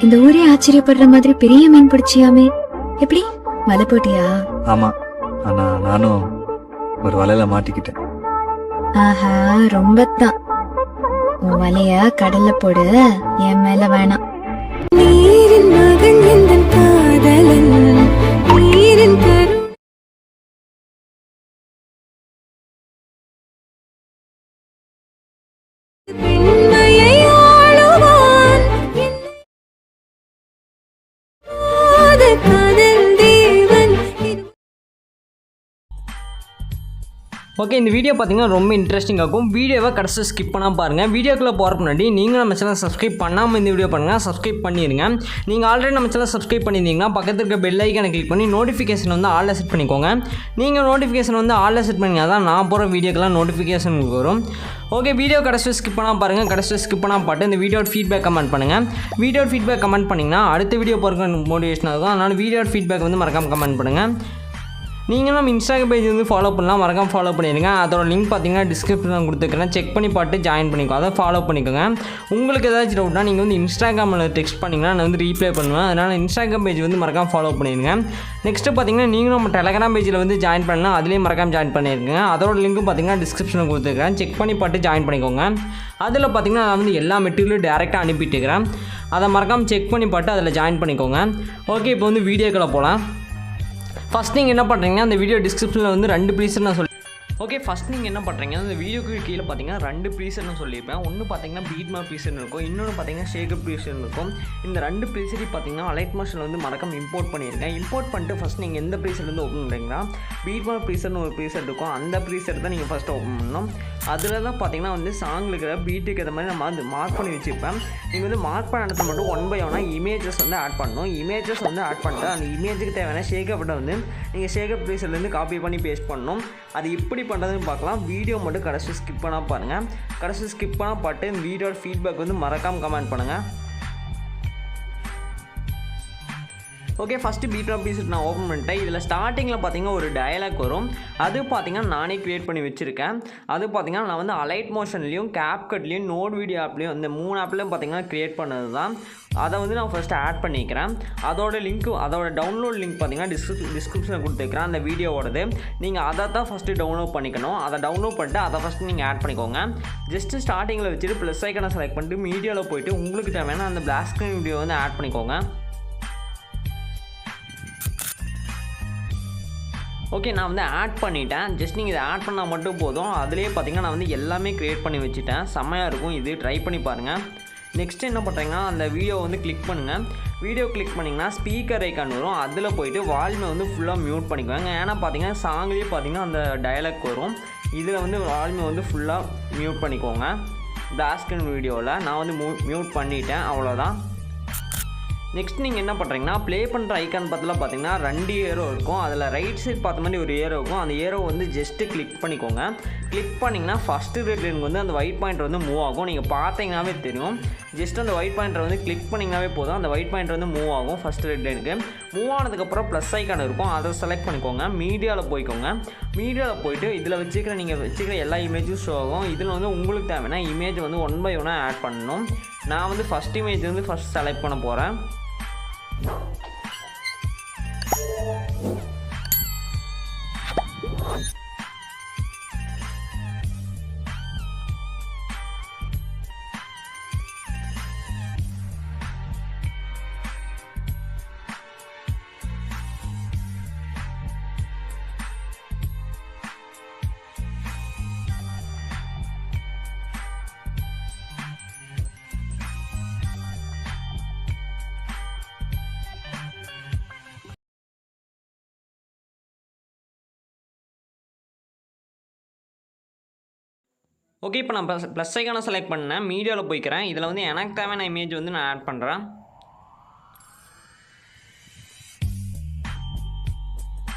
இந்த ஊரே ஆச்சரியப்படுற மாதிரி பெரிய மீன் பிடிச்சியாமே, எப்படி வலை போட்டியா? ஆமா, ஆனா நானும் ஒரு வலையில மாட்டிக்கிட்டேன். ஆஹா, ரொம்ப தான். உன் வலைய கடல்ல போடு, என் மேல வேணாம். நீரின் மகன் எந்தன் காதலன், நீரின் கரு பெண்மையை ஆளுவான் காதல் தேவன். ஓகே, இந்த வீடியோ பார்த்தீங்கன்னா ரொம்ப இன்ட்ரெஸ்டிங்காக இருக்கும். வீடியோவை கடைசி ஸ்கிப் பண்ணாமல் பாருங்கள். வீடியோக்குள்ளே போகிறக்கு முன்னாடி நீங்கள் நம்ம சேனல் சப்ஸ்கிரைப் பண்ணாமல் இந்த வீடியோ பண்ணுங்கள், சப்ஸ்கிரைப் பண்ணிடுங்க. நீங்கள் ஆல்ரெடி நம்ம சேனல் சப்ஸ்கிரைப் பண்ணியிருந்தீங்கன்னா பக்கத்தில் இருக்க பெல் ஐக்கானை கிளிக் பண்ணி நோட்டிஃபிகேஷன் வந்து ஆல்ல செட் பண்ணிக்கோங்க. நீங்கள் நோட்டிஃபிகேஷன் வந்து ஆல்ல செட் பண்ணிங்கன்னா தான் நான் போகிற வீடியோக்கெல்லாம் நோட்டிஃபிகேஷன் வரும். ஓகே, வீடியோ கடைசி ஸ்கிப் பண்ணாமல் பாருங்கள். கடைசி ஸ்கிப் பண்ணாமல் பாட்டு இந்த வீடியோட ஃபீட்பேக் கமெண்ட் பண்ணுங்கள். வீடியோட ஃபீட்பேக் கமெண்ட் பண்ணிங்கன்னா அடுத்த வீடியோ போகிறக்கு மோட்டிவேஷனாக இருக்கும். அதனால் வீடியோட ஃபீட்பேக் வந்து மறக்காமல் கமெண்ட் பண்ணுங்கள். நீங்கள் நம்ம இன்ஸ்டாகிராம் பேஜ் வந்து ஃபாலோ பண்ணலாம், மறக்காம ஃபாலோ பண்ணிடுங்க. அதோட லிங்க் பார்த்தீங்கன்னா டிஸ்கிரிப்ஷனில் கொடுத்துருக்கேன், செக் பண்ணி பார்த்து ஜாயின் பண்ணிக்கோ, அதை ஃபாலோ பண்ணிக்கோங்க. உங்களுக்கு ஏதாச்சும் டவுட்னா நீங்கள் வந்து இன்ஸ்டாகிராமில் டெக்ஸ்ட் பண்ணிங்கன்னா நான் வந்து ரீப்ளை பண்ணுவேன். அதனால் இன்ஸ்டாகிராம் பேஜ் வந்து மறக்காம ஃபாலோ பண்ணிடுங்க. நெக்ஸ்ட்டு பார்த்தீங்கன்னா நீங்களும் நம்ம டெலகிராம் பேஜில் வந்து ஜாயின் பண்ணலாம், அதுலேயும் மறக்காம ஜாயின் பண்ணியிருக்கேன். அதோட லிங்க்கும் பார்த்தீங்கன்னா டிஸ்கிரிப்ஷனில் கொடுத்துருக்கேன், செக் பண்ணி பார்த்து ஜாயின் பண்ணிக்கோங்க. அதில் பார்த்தீங்கன்னா நான் வந்து எல்லா மெட்டீரியலும் டேரெக்டாக அனுப்பிட்டுருக்கிறேன், அதை மறக்காமல் செக் பண்ணி பார்த்து அதில் ஜாயின் பண்ணிக்கோங்க. ஓகே, இப்போ வந்து வீடியோக்குள்ளே போகலாம். ஃபஸ்ட் நீங்கள் என்ன பண்ணுறீங்கன்னா அந்த வீடியோ டிஸ்கிரிப்ஷனில் வந்து 2 ப்ளீஸர் நான் ஓகே, ஃபஸ்ட் நீங்கள் என்ன பண்ணுறீங்க, அந்த வீடியோக்கு கீழே பார்த்தீங்கன்னா 2 ப்ரீசர் நான் சொல்லியிருப்பேன். ஒன்று பார்த்தீங்கன்னா பீட்மா ப்ரீசர்னு இருக்கும், இன்னொன்று பார்த்தீங்கன்னா ஷேக்கப் ப்ரீசர்னு இருக்கும். இந்த 2 ப்ரீசரையும் பார்த்தீங்கன்னா அலைட் மாஷனில் வந்து மறக்காம இம்போர்ட் பண்ணியிருக்கேன். இம்போர்ட் பண்ணிட்டு ஃபஸ்ட் நீங்கள் எந்த ப்ரீசர்லேருந்து ஓப்பன் பண்ணுறீங்கன்னா பீட்மா ப்ரீசர்னு ஒரு ப்ரீசர் இருக்கும், அந்த ப்ரீசர் தான் நீங்கள் ஃபஸ்ட்டு ஓப்பன் பண்ணணும். அதில் தான் பார்த்தீங்கன்னா வந்து சாங்கில் இருக்கிற பீட்டுக்கு ஏற்ற மாதிரி நான் வந்து மார்க் பண்ணி வச்சுருப்பேன். நீங்கள் வந்து மார்க் பண்ண இடத்துல மட்டும் 1 by 1 இமேஜஸ் வந்து ஆட் பண்ணணும். இமேஜஸ் வந்து ஆட் பண்ணிட்டு அந்த இமேஜுக்கு தேவையான ஷேக்கப்பை வந்து நீங்கள் ஷேக்கப் ப்ரீசர்லேருந்து காப்பி பண்ணி பேஸ்ட் பண்ணணும். அது எப்படி பண்ணுறதுன்னு பார்க்கலாம். வீடியோ மட்டும் கடைசி ஸ்கிப் பண்ணால் பாருங்கள். கடைசி ஸ்கிப் பண்ணால் பாட்டு இந்த வீடியோட ஃபீட்பேக் வந்து மறக்காமல் கமெண்ட் பண்ணுங்கள். ஓகே, ஃபஸ்ட்டு பீட்மா ப்ரீசெட் நான் ஓப்பன் பண்ணிட்டேன். இதில் ஸ்டார்டிங்கில் பார்த்தீங்கன்னா ஒரு டயலாக் வரும், அது பார்த்தீங்கன்னா நானே க்ரியேட் பண்ணி வச்சுருக்கேன். அது பார்த்தீங்கன்னா நான் வந்து அலைட் மோஷன்லேயும் கேப்கட்லேயும் நோட் வீடியோ ஆப்லேயும் அந்த 3 ஆப்லேயும் பார்த்தீங்கன்னா க்ரியேட் பண்ணது தான். அதை வந்து நான் ஃபஸ்ட்டு ஆட் பண்ணிக்கிறேன். அதோட டவுன்லோட் லிங்க் பார்த்தீங்கன்னா டிஸ்கிரிப்ஷனில் கொடுத்துருக்கிறேன் அந்த வீடியோவோடது. நீங்கள் அதை தான் ஃபஸ்ட்டு டவுன்லோட் பண்ணிக்கணும். அதை டவுன்லோட் பண்ணிட்டு அதை ஃபஸ்ட்டு நீங்கள் ஆட் பண்ணிக்கோங்க. ஜஸ்ட்டு ஸ்டார்டிங்கில் வச்சுட்டு ப்ளஸ் ஐக்கனை செலக்ட் பண்ணிட்டு மீடியாவில் போய்ட்டு உங்களுக்கு தேவையான அந்த பிளாக் ஸ்க்ரீன் வீடியோ வந்து ஆட் பண்ணிக்கோங்க. ஓகே, நான் வந்து ஆட் பண்ணிட்டேன். ஜஸ்ட் நீங்கள் இதை ஆட் பண்ணால் மட்டும் போதும். அதிலே பார்த்தீங்கன்னா நான் வந்து எல்லாமே க்ரியேட் பண்ணி வச்சுட்டேன். செம்மையாக இருக்கும், இது ட்ரை பண்ணி பாருங்கள். நெக்ஸ்ட்டு என்ன பண்ணுறீங்கன்னா அந்த வீடியோ வந்து கிளிக் பண்ணுங்கள். வீடியோ கிளிக் பண்ணிங்கன்னா ஸ்பீக்கர் ஐக்கான் வரும், அதில் போய்ட்டு வால்யூமை வந்து ஃபுல்லாக மியூட் பண்ணிக்குவாங்க. ஏன்னா பார்த்தீங்கன்னா சாங்லேயே பார்த்தீங்கன்னா அந்த டயலாக் வரும், இதில் வந்து வால்யூமை வந்து ஃபுல்லாக மியூட் பண்ணிக்கோங்க. பிளாக் ஸ்க்ரீன் வீடியோவில் நான் வந்து மியூட் பண்ணிட்டேன், அவ்வளோதான். நெக்ஸ்ட் நீங்கள் என்ன பண்ணுறீங்கன்னா ப்ளே பண்ணுற ஐக்கான் பற்றிலாம் பார்த்தீங்கன்னா 2 ஏரோ இருக்கும். அதில் ரைட் சைட் பார்த்த மாதிரி ஒரு ஏரோ இருக்கும், அந்த ஏரோ வந்து ஜஸ்ட்டு கிளிக் பண்ணிக்கோங்க. கிளிக் பண்ணிங்கன்னா ஃபஸ்ட்டு ரெட் லைனுக்கு வந்து அந்த ஒயிட் பாயிண்டர் வந்து மூவ் ஆகும். நீங்கள் பார்த்தீங்கன்னாவே தெரியும், ஜஸ்ட் அந்த ஒயிட் பாயிண்டர் வந்து கிளிக் பண்ணிங்கனாவே போதும், அந்த ஒயிட் பாயிண்டர் வந்து மூவ் ஆகும். ஃபஸ்ட்டு ரெட் லைனுக்கு மூவ் ஆனதுக்கப்புறம் ப்ளஸ் ஐக்கான் இருக்கும், அதை செலக்ட் பண்ணிக்கோங்க. மீடியாவில் போய்க்கோங்க. மீடியாவில் போய்ட்டு இதில் நீங்கள் வச்சுக்கிற எல்லா இமேஜும் ஷோ ஆகும். இதில் வந்து உங்களுக்கு தேவைன்னா இமேஜ் வந்து 1 by 1 ஆட் பண்ணணும். நான் வந்து ஃபஸ்ட் இமேஜ் வந்து ஃபஸ்ட் செலக்ட் பண்ண போகிறேன். ஓகே, இப்போ நான் ப்ளஸ் ஐக்கான செலக்ட் பண்ணேன், மீடியாவில் போய்க்கிறேன். இதில் வந்து எனக்கு தேவையான இமேஜ் வந்து நான் ஆட் பண்ணுறேன்.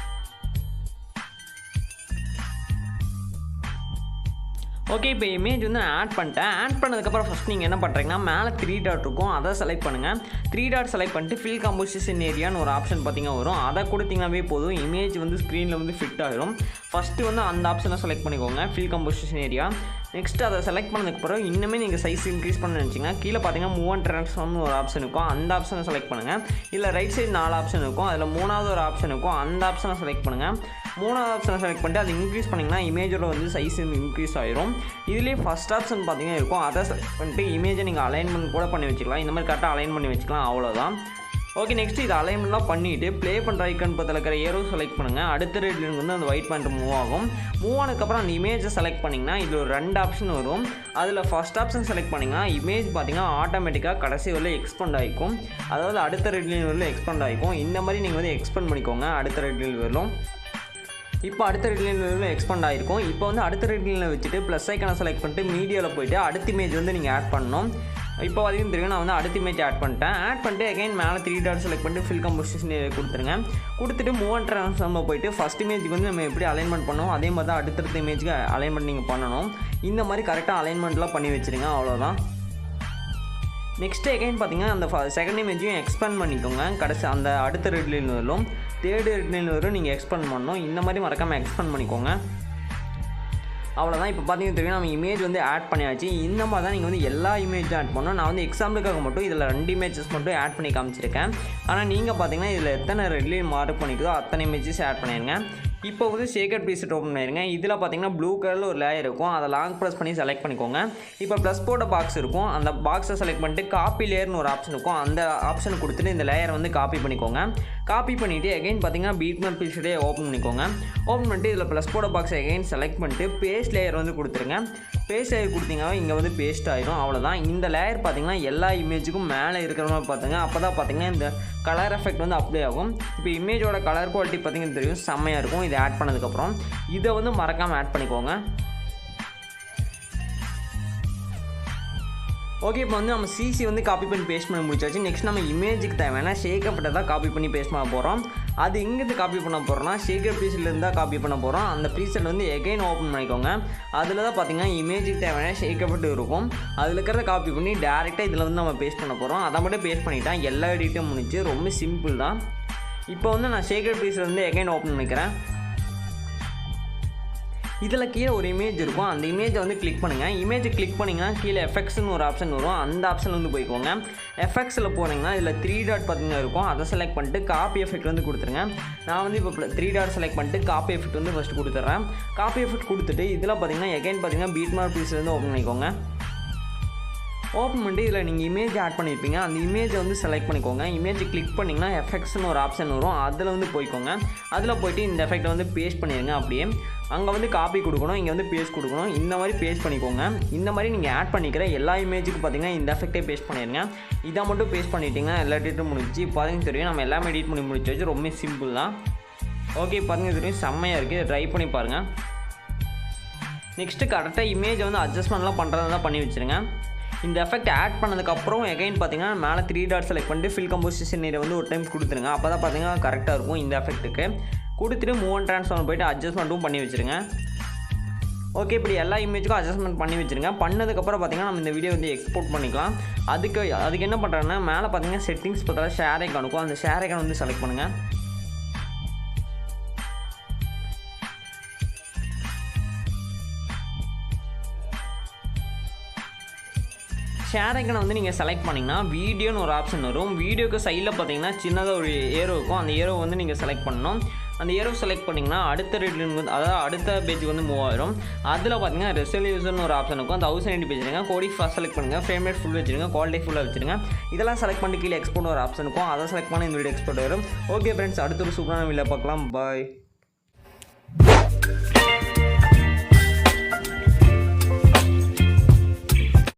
ஓகே, இப்போ இமேஜ் வந்து நான் ஆட் பண்ணிட்டேன். ஆட் பண்ணதுக்கப்புறம் ஃபஸ்ட் நீங்கள் என்ன பண்ணுறீங்கன்னா மேலே 3 டாட் இருக்கும், அதை செலக்ட் பண்ணுங்கள். 3 டாட் செலக்ட் பண்ணிட்டு ஃபில் கம்போசிஷன் ஏரியான்னு ஒரு ஆப்ஷன் பார்த்தீங்கன்னா வரும், அதை கொடுத்தீங்கன்னாவே போதும். இமேஜ் வந்து ஸ்க்ரீனில் வந்து ஃபிட் ஆகிடும். ஃபஸ்ட்டு வந்து அந்த ஆப்ஷனை செலக்ட் பண்ணிக்கோங்க, ஃபில் கம்போசிஷன் ஏரியா. நெக்ஸ்ட்டு அதை செலக்ட் பண்ணதுக்கப்புறம் இன்னுமே நீங்கள் சைஸ் இன்க்ரீஸ் பண்ண நினச்சிங்கன்னா கீழே பார்த்தீங்கன்னா மூவ் அண்ட் ட்ரான்ஸ்ஃபார்ம்னு ஒரு ஆப்ஷன் இருக்கும், அந்த ஆப்ஷனை செலக்ட் பண்ணுங்கள். இல்லை ரைட் சைடு 4 ஆப்ஷன் இருக்கும், அதில் 3வது ஒரு ஆப்ஷன் இருக்கும், அந்த ஆப்ஷனை செலக்ட் பண்ணுங்கள். 3வது ஆப்ஷனை செலக்ட் பண்ணிட்டு அதை இன்க்ரீஸ் பண்ணிங்கன்னா இமேஜோட வந்து சைஸ் இன்க்ரீஸ் ஆயிரும். இதுலேயே ஃபஸ்ட் ஆப்ஷன் பார்த்தீங்கன்னா இருக்கும், அதை செலக்ட் பண்ணிட்டு இமேஜை நீங்கள் அலைன்மெண்ட் கூட பண்ணி வச்சுக்கலாம். இந்த மாதிரி கரெக்டாக அலைன் பண்ணி வச்சுக்கலாம், அவ்வளோதான். ஓகே, நெக்ஸ்ட்டு இது அலைன்மெண்ட்லாம் பண்ணிவிட்டு ப்ளே பண்ணுற ஐக்கன் பக்கத்தில் இருக்கிற ஏரோ செலக்ட் பண்ணுங்கள். அடுத்த ரெட்லின் வந்து அந்த ஒயிட் பாயிண்ட் மூவ் ஆகும். மூவ் ஆனதுக்கப்புறம் அந்த இமேஜை செலக்ட் பண்ணிங்கன்னா இதில் ஒரு 2 ஆப்ஷன் வரும். அதில் ஃபஸ்ட் ஆப்ஷன் செலக்ட் பண்ணிங்கன்னா இமேஜ் பார்த்திங்கன்னா ஆட்டோமேட்டிக்காக கடைசி வரல எக்ஸ்பெண்ட் ஆகிக்கும், அதாவது அடுத்த ரெட்லின் வரல எக்ஸ்பெண்ட் ஆகிக்கும். இந்த மாதிரி நீங்கள் வந்து எக்ஸ்பெண்ட் பண்ணிக்கோங்க அடுத்த ரெட்லின் வரலும். இப்போ அடுத்த ரெட்லைனில் எக்ஸ்பெண்ட் ஆகிருக்கும். இப்போ வந்து அடுத்த ரெட்லைனில் வச்சுட்டு ப்ளஸ் ஐக்கனை செலக்ட் பண்ணிட்டு மீடியாவில் போய்ட்டு அடுத்த இமேஜ் வந்து நீங்கள் ஆட் பண்ணணும். இப்போ வரைக்கும் தெரியும், நான் வந்து அடுத்த இமேஜ் ஆட் பண்ணிட்டு அகைன் மேலே 3 டாட் செலக்ட் பண்ணிட்டு ஃபில் கம்போசிஷன் கொடுத்துருங்க. கொடுத்துட்டு மூவ் அண்ட் ட்ரான்ஸ்ஃபார்மில் போய்ட்டு ஃபஸ்ட் இமேஜுக்கு வந்து நம்ம எப்படி அலைன்மெண்ட் பண்ணோம் அதே மாதிரி தான் அடுத்தடுத்த இமேஜுக்கு அலைன்மெண்ட் நீங்கள் பண்ணணும். இந்த மாதிரி கரெக்டாக அலைன்மெண்ட்லாம் பண்ணி வச்சுருங்க, அவ்வளோதான். நெக்ஸ்ட்டு எகைன் பார்த்தீங்கன்னா அந்த செகண்ட் இமேஜையும் எக்ஸ்பேண்ட் பண்ணிக்கோங்க. கடைசி அந்த அடுத்த ரெட்லைன் வரும், தேர்டு ரெட்லைன் வரும் நீங்கள் எக்ஸ்பேண்ட் பண்ணணும். இந்த மாதிரி மறக்காமல் எக்ஸ்பேண்ட் பண்ணிக்கோங்க, அவ்வளோதான். இப்போ பார்த்தீங்கன்னா தெரியும் நம்ம இமேஜ் வந்து ஆட் பண்ணியாச்சு. இந்த மாதிரி தான் நீங்கள் வந்து எல்லா இமேஜும் ஆட் பண்ணணும். நான் வந்து எக்ஸாம்பிளுக்காக மட்டும் இதில் 2 இமேஜஸ் மட்டும் ஆட் பண்ணி காமிச்சிருக்கேன். ஆனால் நீங்கள் பார்த்தீங்கன்னா இதில் எத்தனை ரெட்லைன் மார்க் பண்ணிக்குதோ அத்தனை இமேஜஸ் ஆட் பண்ணிடுங்க. இப்போ வந்து ஷேக்கட் ப்ரீசெட் ஓப்பன் பண்ணிடுங்க. இதில் பார்த்தீங்கன்னா ப்ளூ கலரில் ஒரு லேயர் இருக்கும், அதை லாங் ப்ரெஸ் பண்ணி செலக்ட் பண்ணிக்கோங்க. இப்போ ப்ளஸ் போட்ட பாக்ஸ் இருக்கும், அந்த பாக்ஸை செலக்ட் பண்ணிட்டு காப்பி லேயர்னு ஒரு ஆப்ஷன் இருக்கும், அந்த ஆப்ஷனை கொடுத்துட்டு இந்த லேயரை வந்து காப்பி பண்ணிக்கோங்க. காப்பி பண்ணிவிட்டு எகைன் பார்த்தீங்கன்னா பீட்மேப் ப்ரீசெட்டே ஓப்பன் பண்ணிக்கோங்க. ஓப்பன் பண்ணிட்டு இதில் ப்ளஸ் போட்ட பாக்ஸை எகைன் செலக்ட் பண்ணிட்டு பேஸ்ட் லேயர் வந்து கொடுத்துருங்க. பேஸ்ட் லேயர் கொடுத்தீங்கன்னா இங்கே வந்து பேஸ்ட் ஆகிடும், அவ்வளோதான். இந்த லேயர் பார்த்தீங்கன்னா எல்லா இமேஜுக்கும் மேலே இருக்கிற மாதிரி பார்த்துங்க, அப்போ தான் பார்த்தீங்கன்னா இந்த கலர் எஃபெக்ட் வந்து அப்ளை ஆகும். இப்போ இமேஜோட கலர் குவாலிட்டி பார்த்தீங்கன்னா தெரியும், செம்மையாக இருக்கும். இதை ஆட் பண்ணதுக்கப்புறம் இதை வந்து மறக்காமல் ஆட் பண்ணிக்கோங்க. ஓகே, இப்போ வந்து நம்ம சிசி வந்து காப்பி பண்ணி பேஸ்ட் பண்ணி முடிச்சாச்சு. நெக்ஸ்ட் நம்ம இமேஜுக்கு தேவையான ஷேக்கப்பட்டை தான் காப்பி பண்ணி பேஸ்ட் பண்ண போகிறோம். அது எங்கேருந்து காப்பி பண்ண போகிறோம்னா ஷேக்கர் ப்ரீசெட்லேருந்து தான் காப்பி பண்ண போகிறோம். அந்த ப்ரீசெட் வந்து எகைன் ஓப்பன் பண்ணிக்கோங்க. அதில் தான் பார்த்தீங்கன்னா இமேஜுக்கு தேவையான ஷேக்கப்பட்டு இருக்கும். அதில் இருக்கிறத காப்பி பண்ணி டேரெக்டாக இதில் வந்து நம்ம பேஸ்ட் பண்ண போகிறோம். அதை மட்டும் பேஸ்ட் பண்ணிட்டா எல்லா எடிட்டும் முடிச்சு, ரொம்ப சிம்பிள் தான். இப்போ வந்து நான் ஷேக்கர் ப்ரீசெட் வந்து எகைன் ஓப்பன் பண்ணிக்கிறேன். இதில் கீழே ஒரு இமேஜ் இருக்கும், அந்த இமேஜை வந்து கிளிக் பண்ணுங்கள். இமேஜை கிளிக் பண்ணிங்கன்னா கீழே எஃபெக்ட்ஸ்னு ஒரு ஆப்ஷன் வரும், அந்த ஆப்ஷன் வந்து போய்க்கோங்க. எஃபெக்ட்ஸில் போனீங்கன்னா இதில் 3 டாட் பார்த்தீங்கன்னா இருக்கும், அதை செலக்ட் பண்ணிட்டு காப்பி எஃபெக்ட் வந்து கொடுத்துருங்க. நான் வந்து இப்போ 3 டாட் செலக்ட் பண்ணிட்டு காப்பி எஃபெக்ட் வந்து ஃபஸ்ட்டு கொடுத்துட்றேன். காப்பி எஃபெக்ட் கொடுத்துட்டு இதில் பார்த்தீங்கன்னா எகைன் பார்த்தீங்கன்னா பீட்மார்க் ப்ரீசெட் வந்து ஓப்பன் பண்ணிக்கோங்க. ஓப்பன் பண்ணிட்டு இதில் நீங்கள் இமேஜ் ஆட் பண்ணியிருப்பீங்க, அந்த இமேஜை வந்து செலக்ட் பண்ணிக்கோங்க. இமேஜை கிளிக் பண்ணிங்கன்னா எஃபெக்ட்ஸ்னு ஒரு ஆப்ஷன் வரும், அதில் வந்து போய்க்கோங்க. அதில் போய்ட்டு இந்த எஃபெக்ட்டை வந்து பேஸ்ட் பண்ணிடுங்க. அப்படியே அங்கே வந்து காப்பி கொடுக்கணும், இங்கே வந்து பேஸ்ட் கொடுக்கணும். இந்த மாதிரி பேஸ்ட் பண்ணிக்கோங்க. இந்த மாதிரி நீங்கள் ஆட் பண்ணிக்கிற எல்லா இமேஜுக்கு பார்த்தீங்கன்னா இந்த எஃபெக்ட்டே பேஸ்ட் பண்ணிடுங்க. இதை மட்டும் பேஸ்ட் பண்ணிட்டீங்கன்னா எல்லா எடிட்டும் முடிச்சு. இப்போ பார்த்தீங்கன்னா தெரியும் நம்ம எல்லாமே எடிட் பண்ணி முடிச்சு வச்சு, ரொம்ப சிம்பிள் தான். ஓகே, பார்த்தீங்கன்னா தெரியும் செம்மையாக இருக்குது, ட்ரை பண்ணி பாருங்கள். நெக்ஸ்ட்டு கரெக்டாக இமேஜை வந்து அட்ஜஸ்ட்மெண்ட்லாம் பண்ணுறதா பண்ணி வச்சுருங்க. இந்த எஃபெக்ட் ஆட் பண்ணதுக்கப்புறம் எகைன் பார்த்தீங்கன்னா மேலே 3 டாட் செலக்ட் பண்ணிட்டு ஃபில் கம்போசிஷன் ஏரியா வந்து ஒரு டைம் கொடுத்துருங்க. அப்போ தான் பார்த்தீங்கன்னா கரெக்டாக இருக்கும். இந்த எஃபெக்ட்டுக்கு கொடுத்துட்டு மூவ் அண்ட் ட்ரான்ஸ்ஃபார்ம் போய்ட்டு அட்ஜஸ்ட்மெண்ட்டும் பண்ணி வச்சுருங்க. ஓகே, இப்படி எல்லா இமேஜுக்கும் அட்ஜஸ்ட்மெண்ட் பண்ணி வச்சுருங்க. பண்ணதுக்கப்புறம் பார்த்தீங்கன்னா நம்ம இந்த வீடியோ வந்து எக்ஸ்போர்ட் பண்ணிக்கலாம். அதுக்கு என்ன பண்ணுறேன்னா மேலே பார்த்தீங்கன்னா செட்டிங்ஸ் பார்த்தா ஷேர் ஐக்கான் இருக்கும், அந்த ஷேர் ஐக்கான் வந்து செலக்ட் பண்ணுங்கள். ஷேர் ஐக்கனை வந்து நீங்கள் செலக்ட் பண்ணிங்கன்னா வீடியோன்னு ஒரு ஆப்ஷன் வரும். வீடியோக்கு சைடில் பார்த்தீங்கன்னா சின்னதாக ஒரு ஏரோ இருக்கும், அந்த ஏரோ வந்து நீங்கள் செலக்ட் பண்ணணும். அந்த ஏரோ செலக்ட் பண்ணிங்கன்னா அடுத்த ரேட்லின் வந்து அதாவது அடுத்த பேஜுக்கு வந்து மூவ் ஆயிரும். அதில் பார்த்தீங்கன்னா ரெசல்யூஷன் ஒரு ஆப்ஷன் இருக்கும், அந்த 1080 வச்சுருங்க. கோடி ஃபஸ்ட் செலக்ட் பண்ணுங்கள், ஃப்ரேம் ரேட் ஃபுல் வச்சுருங்க, குவாலிட்டி ஃபுல்லாக வச்சுருங்க. இதெல்லாம் செலக்ட் பண்ணி கீழே எக்ஸ்போர்ட் ஒரு ஆப்ஷன் இருக்கும், அதை செலக்ட் பண்ணி இந்த வீடியோ எக்ஸ்போர்ட் வரும். ஓகே ஃப்ரெண்ட்ஸ், அடுத்த ஒரு சூப்பரான வீடியோ பார்க்கலாம். பாய்.